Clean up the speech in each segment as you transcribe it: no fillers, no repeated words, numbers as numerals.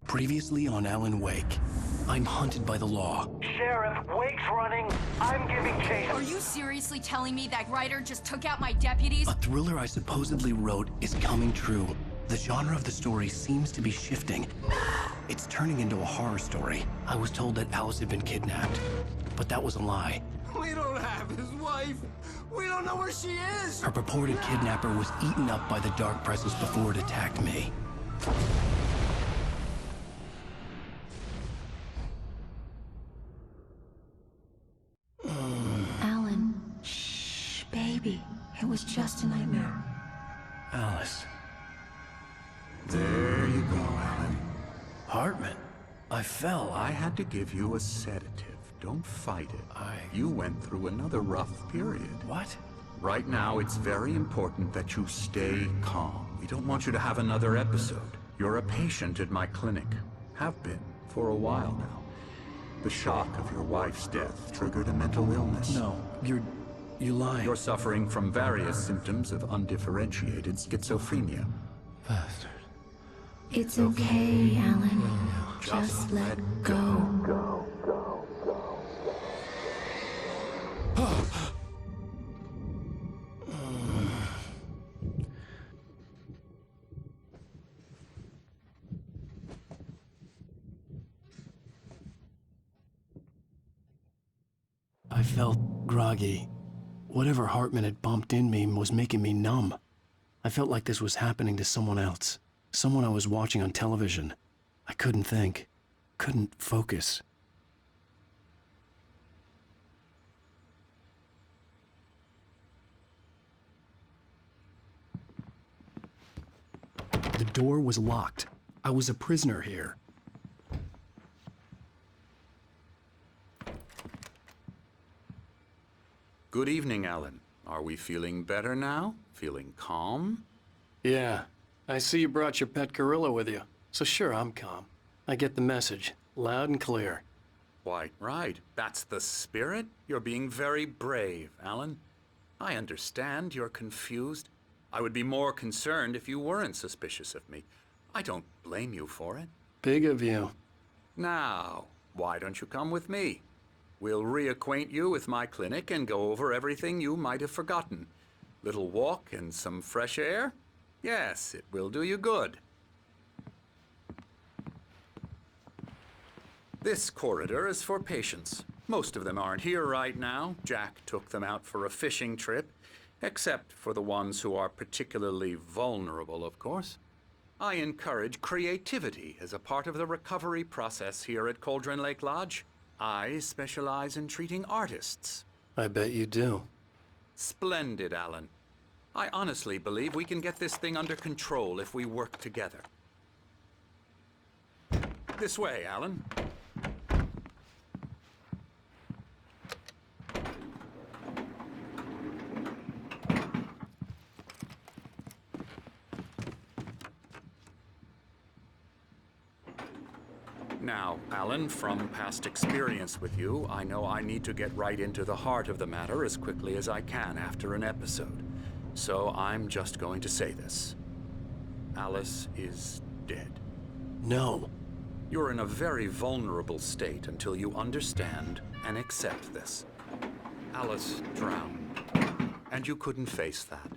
Previously on Alan Wake, I'm hunted by the law. Sheriff, Wake's running. I'm giving chase. Are you seriously telling me that Ryder just took out my deputies? A thriller I supposedly wrote is coming true. The genre of the story seems to be shifting. It's turning into a horror story. I was told that Alice had been kidnapped, but that was a lie. We don't have his wife. We don't know where she is. Her purported kidnapper was eaten up by the dark presence before it attacked me. Alan, shh, baby. It was just a nightmare. Alice. There you go, Alan. Hartman. I fell. I had to give you a sedative. Don't fight it. You went through another rough period. What? Right now, it's very important that you stay calm. We don't want you to have another episode. You're a patient at my clinic. Have been for a while now. The shock of your wife's death triggered a mental illness. No, you're lying. You're suffering from various symptoms of undifferentiated schizophrenia. Bastard. It's okay, Alan. Just let go. I felt groggy. Whatever Hartman had bumped in me was making me numb. I felt like this was happening to someone else. Someone I was watching on television. I couldn't think. Couldn't focus. The door was locked. I was a prisoner here. Good evening, Alan. Are we feeling better now? Feeling calm? Yeah. I see you brought your pet gorilla with you. So sure, I'm calm. I get the message. Loud and clear. Why, right. That's the spirit. You're being very brave, Alan. I understand you're confused. I would be more concerned if you weren't suspicious of me. I don't blame you for it. Big of you. Now, why don't you come with me? We'll reacquaint you with my clinic and go over everything you might have forgotten. Little walk and some fresh air? Yes, it will do you good. This corridor is for patients. Most of them aren't here right now. Jack took them out for a fishing trip, except for the ones who are particularly vulnerable, of course. I encourage creativity as a part of the recovery process here at Cauldron Lake Lodge. I specialize in treating artists. I bet you do. Splendid, Alan. I honestly believe we can get this thing under control if we work together. This way, Alan. Now, Alan, from past experience with you, I know I need to get right into the heart of the matter as quickly as I can after an episode. So I'm just going to say this. Alice is dead. No. You're in a very vulnerable state until you understand and accept this. Alice drowned, and you couldn't face that.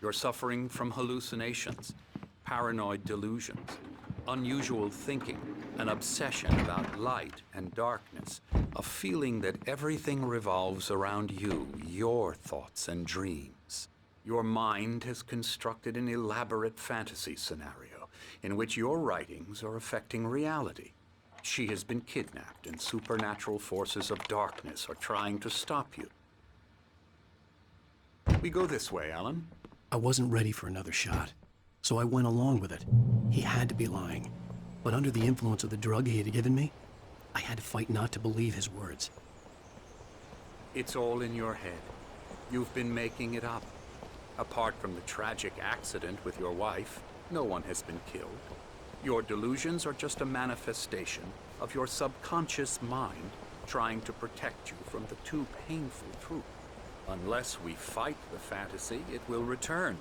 You're suffering from hallucinations, paranoid delusions, unusual thinking, an obsession about light and darkness, a feeling that everything revolves around you, your thoughts and dreams. Your mind has constructed an elaborate fantasy scenario in which your writings are affecting reality. She has been kidnapped and supernatural forces of darkness are trying to stop you. We go this way, Alan. I wasn't ready for another shot, so I went along with it. He had to be lying. But under the influence of the drug he had given me, I had to fight not to believe his words. It's all in your head. You've been making it up. Apart from the tragic accident with your wife, no one has been killed. Your delusions are just a manifestation of your subconscious mind trying to protect you from the too painful truth. Unless we fight the fantasy, it will return.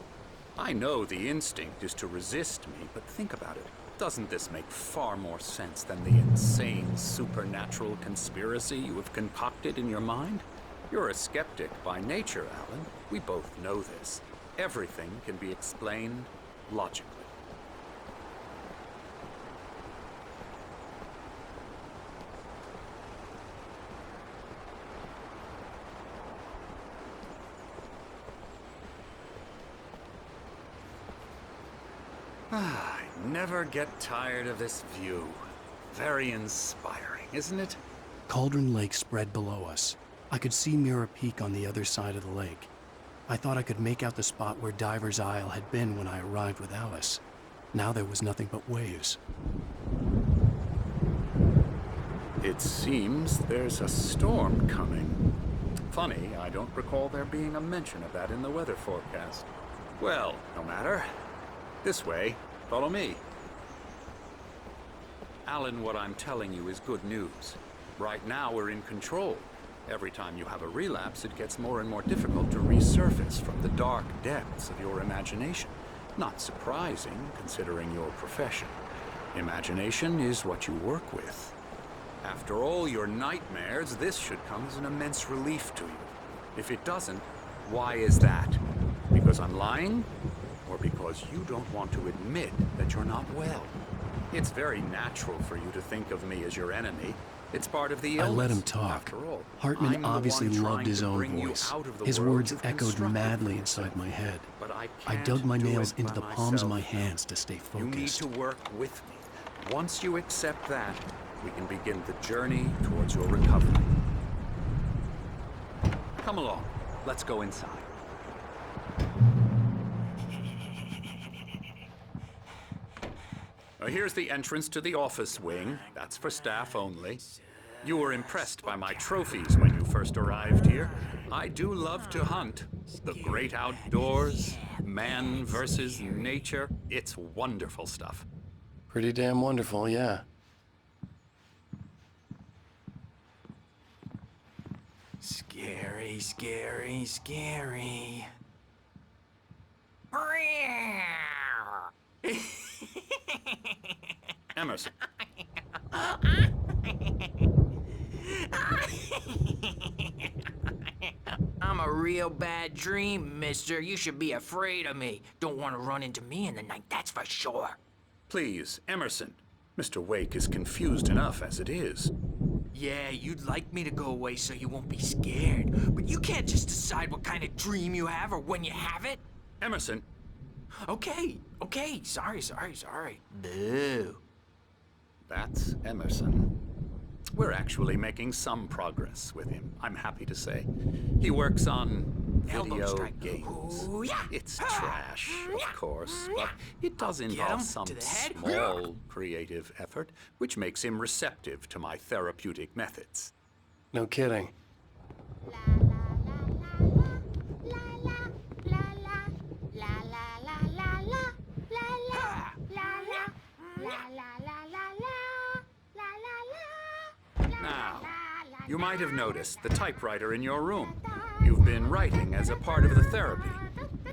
I know the instinct is to resist me, but think about it. Doesn't this make far more sense than the insane supernatural conspiracy you have concocted in your mind? You're a skeptic by nature, Alan. We both know this. Everything can be explained logically. I never get tired of this view. Very inspiring, isn't it? Cauldron Lake spread below us. I could see Mirror Peak on the other side of the lake. I thought I could make out the spot where Diver's Isle had been when I arrived with Alice. Now there was nothing but waves. It seems there's a storm coming. Funny, I don't recall there being a mention of that in the weather forecast. Well, no matter. This way. Follow me. Alan, what I'm telling you is good news. Right now, we're in control. Every time you have a relapse, it gets more and more difficult to resurface from the dark depths of your imagination. Not surprising, considering your profession. Imagination is what you work with. After all your nightmares, this should come as an immense relief to you. If it doesn't, why is that? Because I'm lying? Or because you don't want to admit that you're not well? It's very natural for you to think of me as your enemy. It's part of the illness. I let him talk. After all, Hartman I'm the obviously one loved trying his to own bring you voice. out of the His world words you've echoed constructed madly for inside yourself. my head. But I I can't dug my do nails it into by the palms of my myself. hands to stay You need focused. to work with me. Once you accept that, we can begin the journey towards your recovery. Come along. Let's go inside. Here's the entrance to the office wing. That's for staff only. You were impressed by my trophies when you first arrived here. I do love to hunt. The great outdoors, man versus nature. It's wonderful stuff. Pretty damn wonderful, yeah. Scary, scary, scary. Emerson. I'm a real bad dream, mister. You should be afraid of me. Don't want to run into me in the night, that's for sure. Please, Emerson. Mr. Wake is confused enough as it is. Yeah, you'd like me to go away so you won't be scared. But you can't just decide what kind of dream you have or when you have it. Emerson, Okay, sorry. Boo. that's Emerson. We're actually making some progress with him, I'm happy to say. He works on Elbow video strike. games. Ooh, yeah. It's trash, of course, but it does Get involve him some to the head. small creative effort, which makes him receptive to my therapeutic methods. No kidding. Now, you might have noticed the typewriter in your room. You've been writing as a part of the therapy.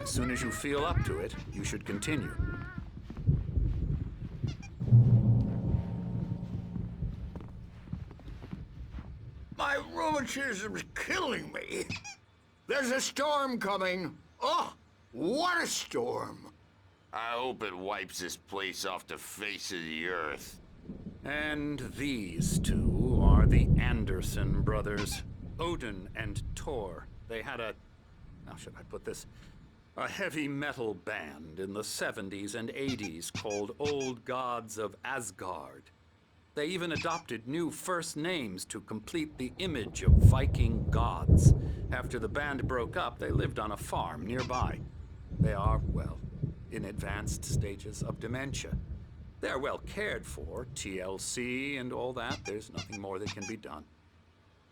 As soon as you feel up to it, you should continue. My rheumatism's killing me. There's a storm coming. Oh, what a storm. I hope it wipes this place off the face of the earth. And these two are the Anderson brothers, Odin and Thor. They had how should I put this? A heavy metal band in the 70s and 80s called Old Gods of Asgard. They even adopted new first names to complete the image of Viking gods. After the band broke up, they lived on a farm nearby. They are, well, in advanced stages of dementia. They're well cared for, TLC and all that. There's nothing more that can be done.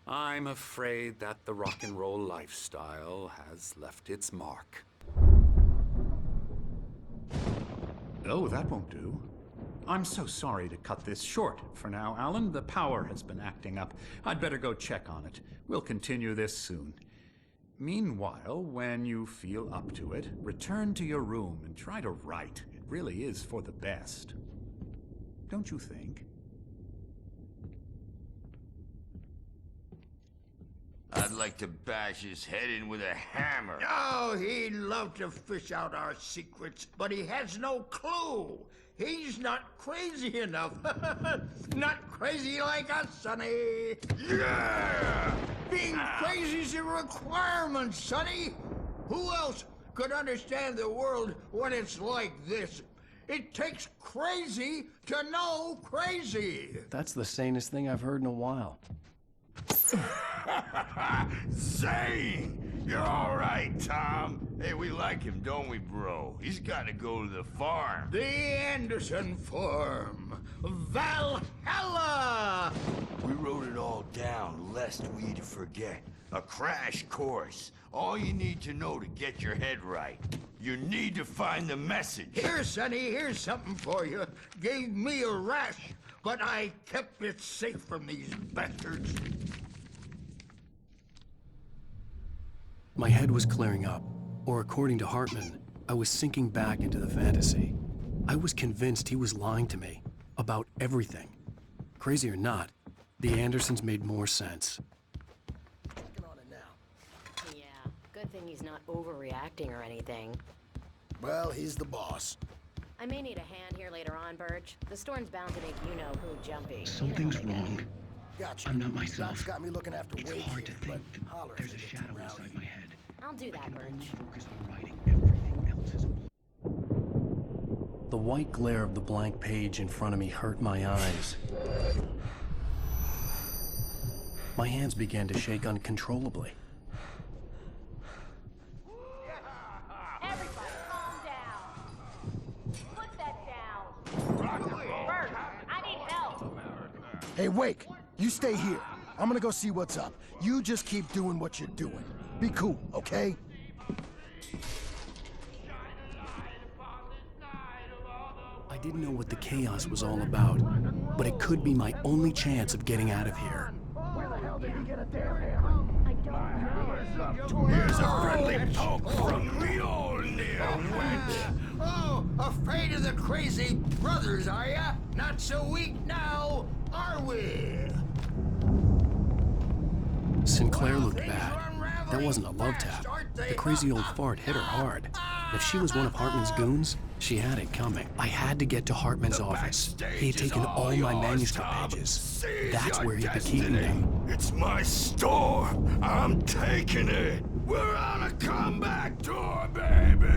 I'm afraid that the rock and roll lifestyle has left its mark. Oh, that won't do. I'm so sorry to cut this short for now, Alan. The power has been acting up. I'd better go check on it. We'll continue this soon. Meanwhile, when you feel up to it, return to your room and try to write. It really is for the best. don't you think? I'd like to bash his head in with a hammer. Oh, he'd love to fish out our secrets, but he has no clue. He's not crazy enough. Not crazy like us, Sonny. Yeah! Being crazy's a requirement, Sonny. Who else could understand the world when it's like this? It takes crazy to know crazy. That's the sanest thing I've heard in a while. Zane! You're all right, Tom. Hey, we like him, don't we, bro? He's got to go to the farm. The Anderson Farm. Valhalla! We wrote it all down, lest we forget. A crash course. All you need to know to get your head right. You need to find the message. Here, Sonny, here's something for you. Gave me a rash, but I kept it safe from these bastards. My head was clearing up, or according to Hartman, I was sinking back into the fantasy. I was convinced he was lying to me about everything. Crazy or not, the Andersons made more sense. Yeah, good thing he's not overreacting or anything. Well, he's the boss. I may need a hand here later on, Birch. The storm's bound to make you-know-who jumpy. Something's wrong. Gotcha. I'm not myself. Doc's got me looking after It's Wade hard to here, think but holler there's a if it's shadow around. inside my head. I'll do that, Birch. Focus on writing. Everything else is... The white glare of the blank page in front of me hurt my eyes. My hands began to shake uncontrollably. Everybody, calm down. Put that down. Bert, I need help. Hey, Wake, you stay here. I'm gonna go see what's up. You just keep doing what you're doing. Be cool, okay? I didn't know what the chaos was all about, but it could be my only chance of getting out of here. Where the hell did he get a damn hammer? I don't know. Here's a friendly poke from Mjolnir, wench. Oh, afraid of the crazy brothers, are ya? Not so weak now, are we? Sinclair looked bad. That wasn't a love tap. The crazy old fart hit her hard. If she was one of Hartman's goons, she had it coming. I had to get to Hartman's office. He had taken all my manuscript pages. That's where he'd be keeping them. It's my store. I'm taking it. We're on a comeback tour, baby.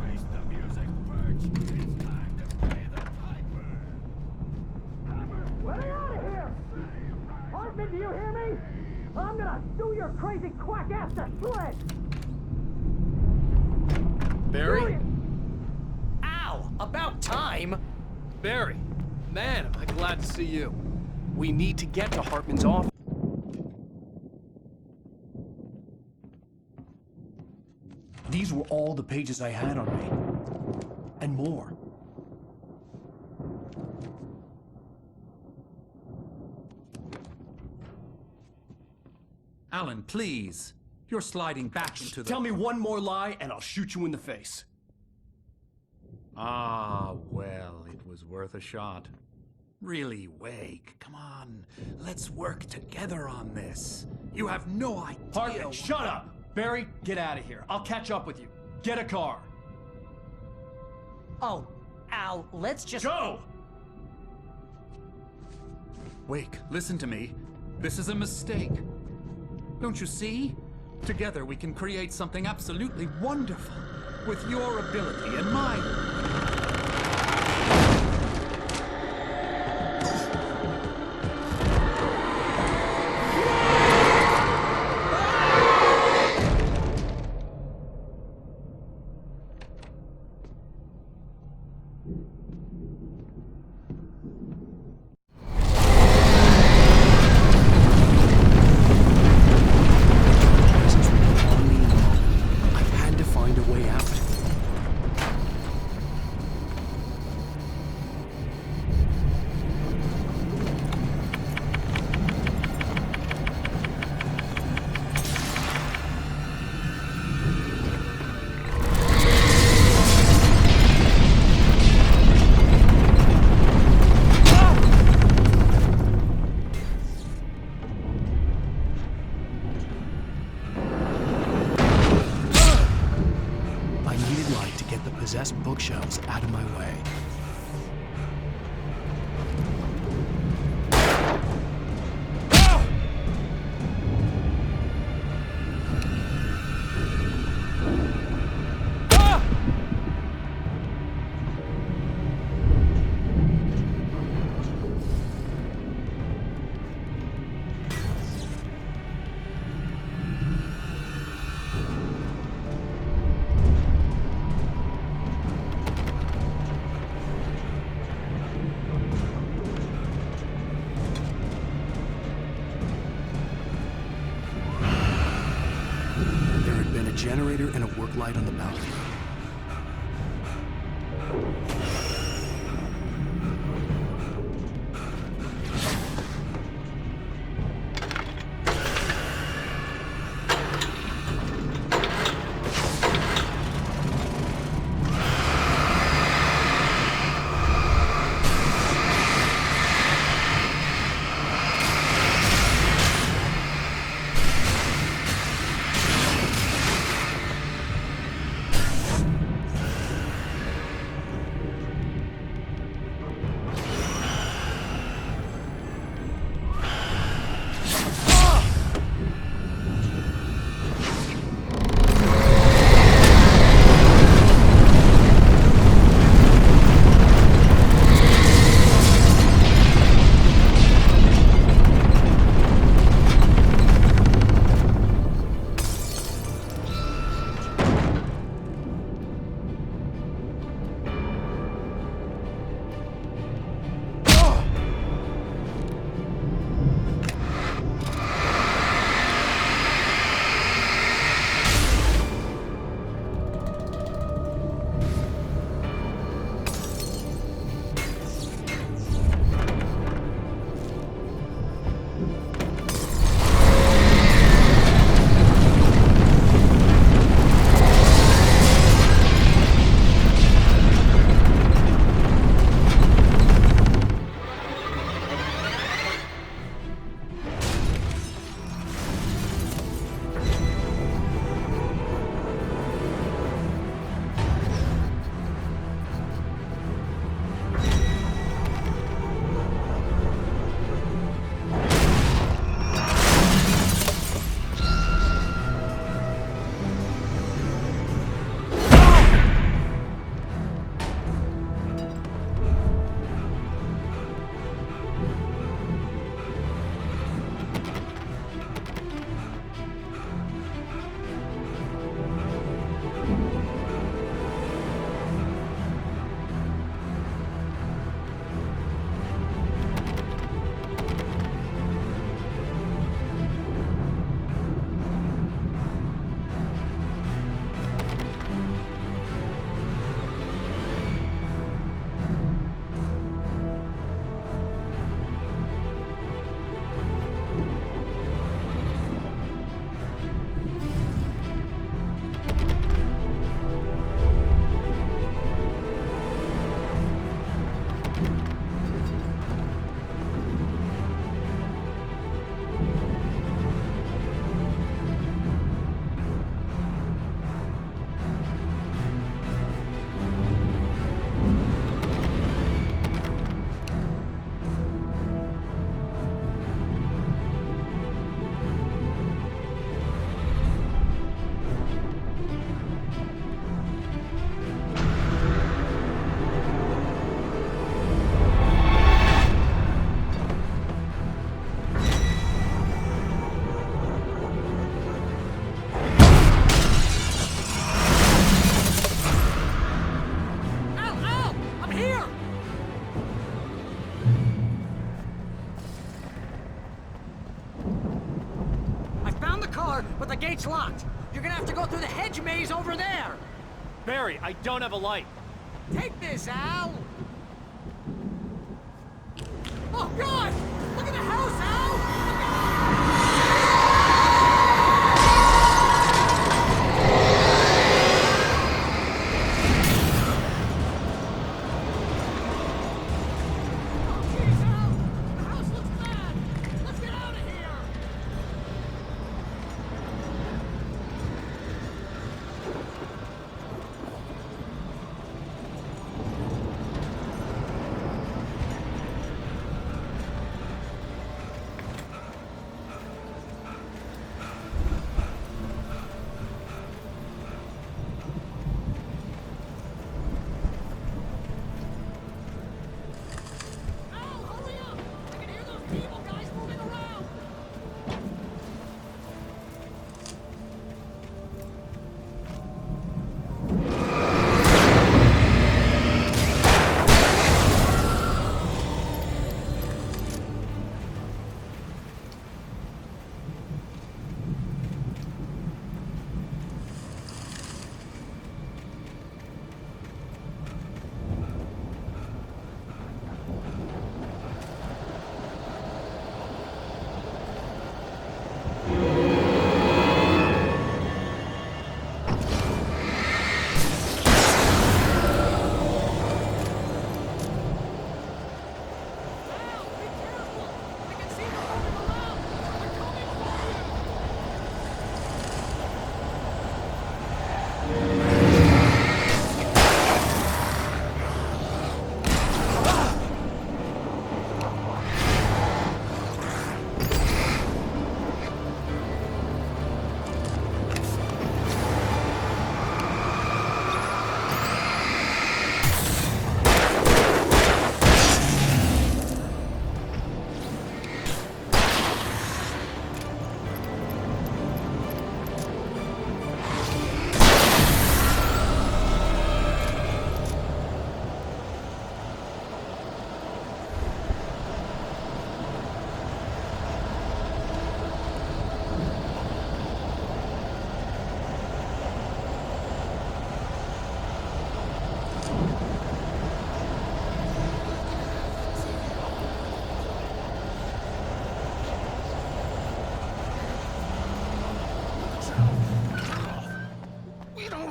Face the music, Birch. It's time to pay the piper. Let me out of here! Hartman, do you hear me? I'm gonna do your crazy quack ass to shreds! Barry? Ow! About time! Barry! Man, am I glad to see you. We need to get to Hartman's office. These were all the pages I had on me. And more. Alan, please. You're sliding back into the... Tell me one more lie and I'll shoot you in the face. Ah, well, it was worth a shot. Really, Wake, come on. Let's work together on this. You have no idea... Hartman, shut up! Barry, get out of here. I'll catch up with you. Get a car. Oh, Al, let's just... Go! Wake, listen to me. This is a mistake. Don't you see? Together we can create something absolutely wonderful. With your ability and mine. I had to find a way out. generator and a work light on the balcony. but the gate's locked. You're gonna have to go through the hedge maze over there. Barry, I don't have a light. Take this, Al. Oh, God! Look at the house, Al!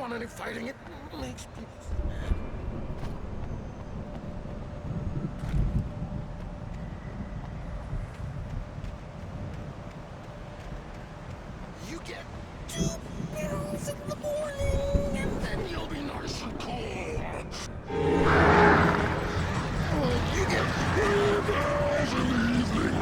done any fighting. It makes people so mad. You get 2 pills in the morning, and then you'll be nice and cold. You get 2 pills in the evening.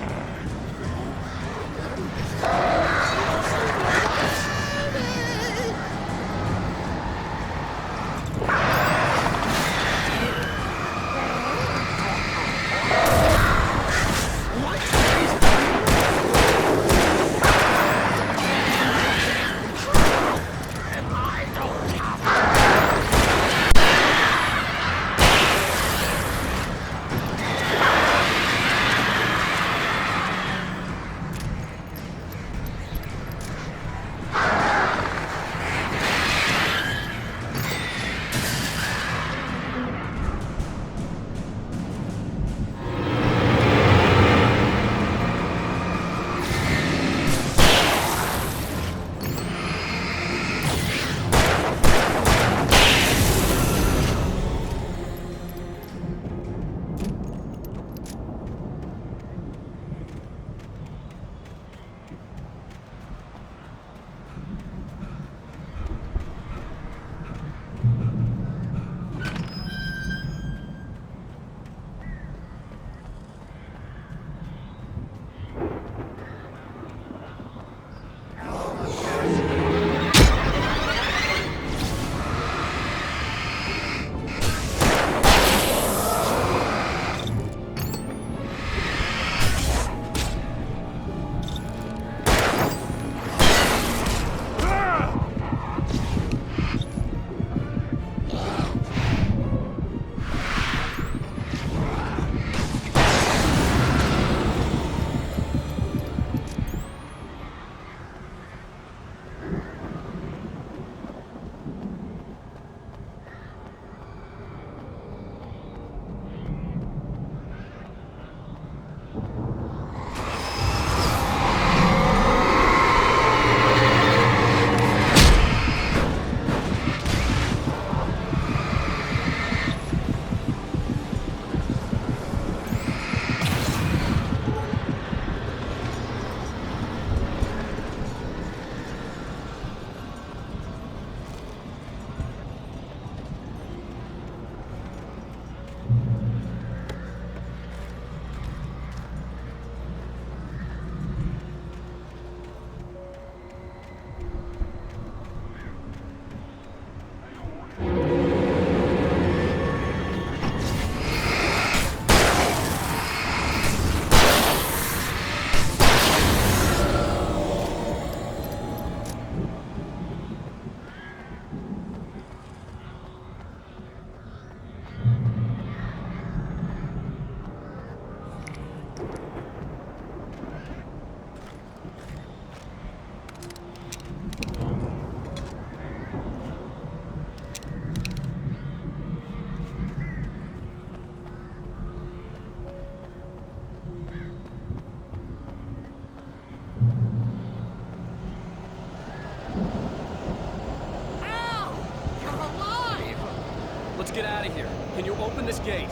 Let's get out of here. Can you open this gate?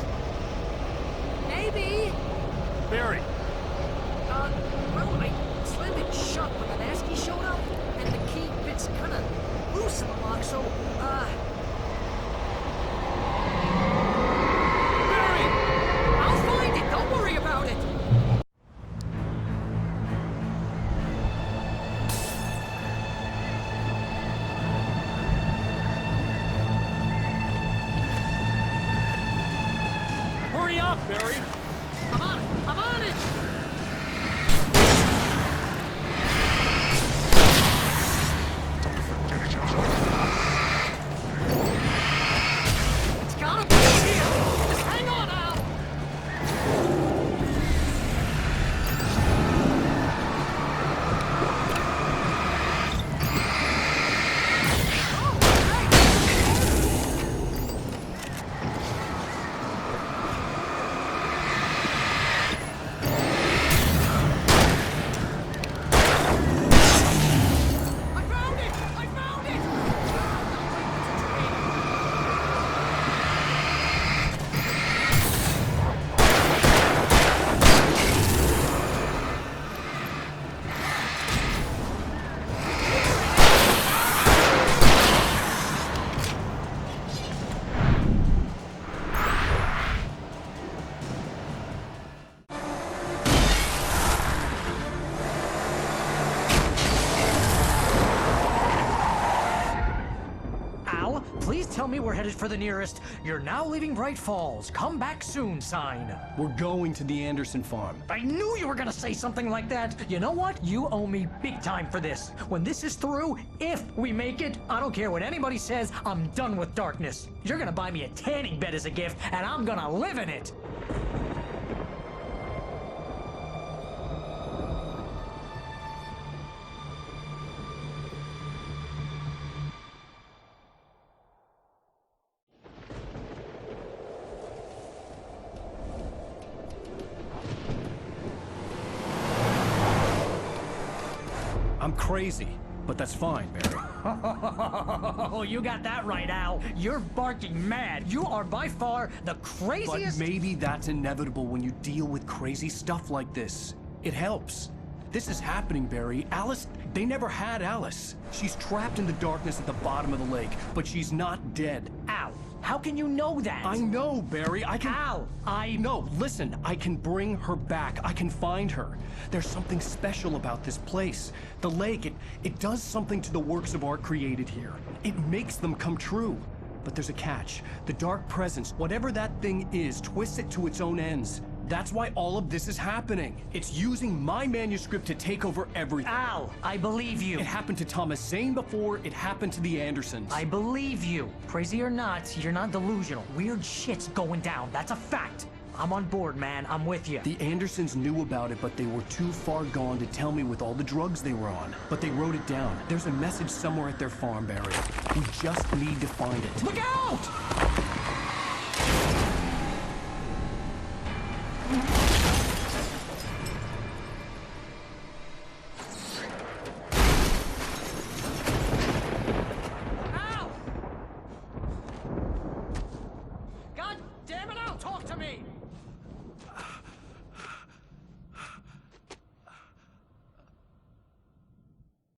Maybe. Barry! Well, I slammed it shut when the Nasty showed up, and the key fits kinda loose in the lock, so, Barry! I'll find it, don't worry about it! Hurry up, Barry! I'm on it! tell me we're headed for the nearest "You're now leaving Bright Falls. Come back soon" sign. We're going to the Anderson farm. I knew you were gonna say something like that. You know what? You owe me big time for this. When this is through, if we make it, I don't care what anybody says, I'm done with darkness. You're gonna buy me a tanning bed as a gift, and I'm gonna live in it. I'm crazy, but that's fine, Barry. Oh, you got that right, Al. You're barking mad. You are by far the craziest. But maybe that's inevitable when you deal with crazy stuff like this. It helps. This is happening, Barry. Alice, they never had Alice. She's trapped in the darkness at the bottom of the lake, but she's not dead. Al, how can you know that? I know, Barry. I can... Al, No, listen. I can bring her back. I can find her. There's something special about this place. The lake, it does something to the works of art created here. It makes them come true. But there's a catch. The dark presence, whatever that thing is, twists it to its own ends. That's why all of this is happening. It's using my manuscript to take over everything. Al, I believe you. It happened to Thomas Zane before, it happened to the Andersons. I believe you. Crazy or not, you're not delusional. Weird shit's going down. That's a fact. I'm on board, man. I'm with you. The Andersons knew about it, but they were too far gone to tell me with all the drugs they were on. But they wrote it down. There's a message somewhere at their farm, Barry. We just need to find it. Look out!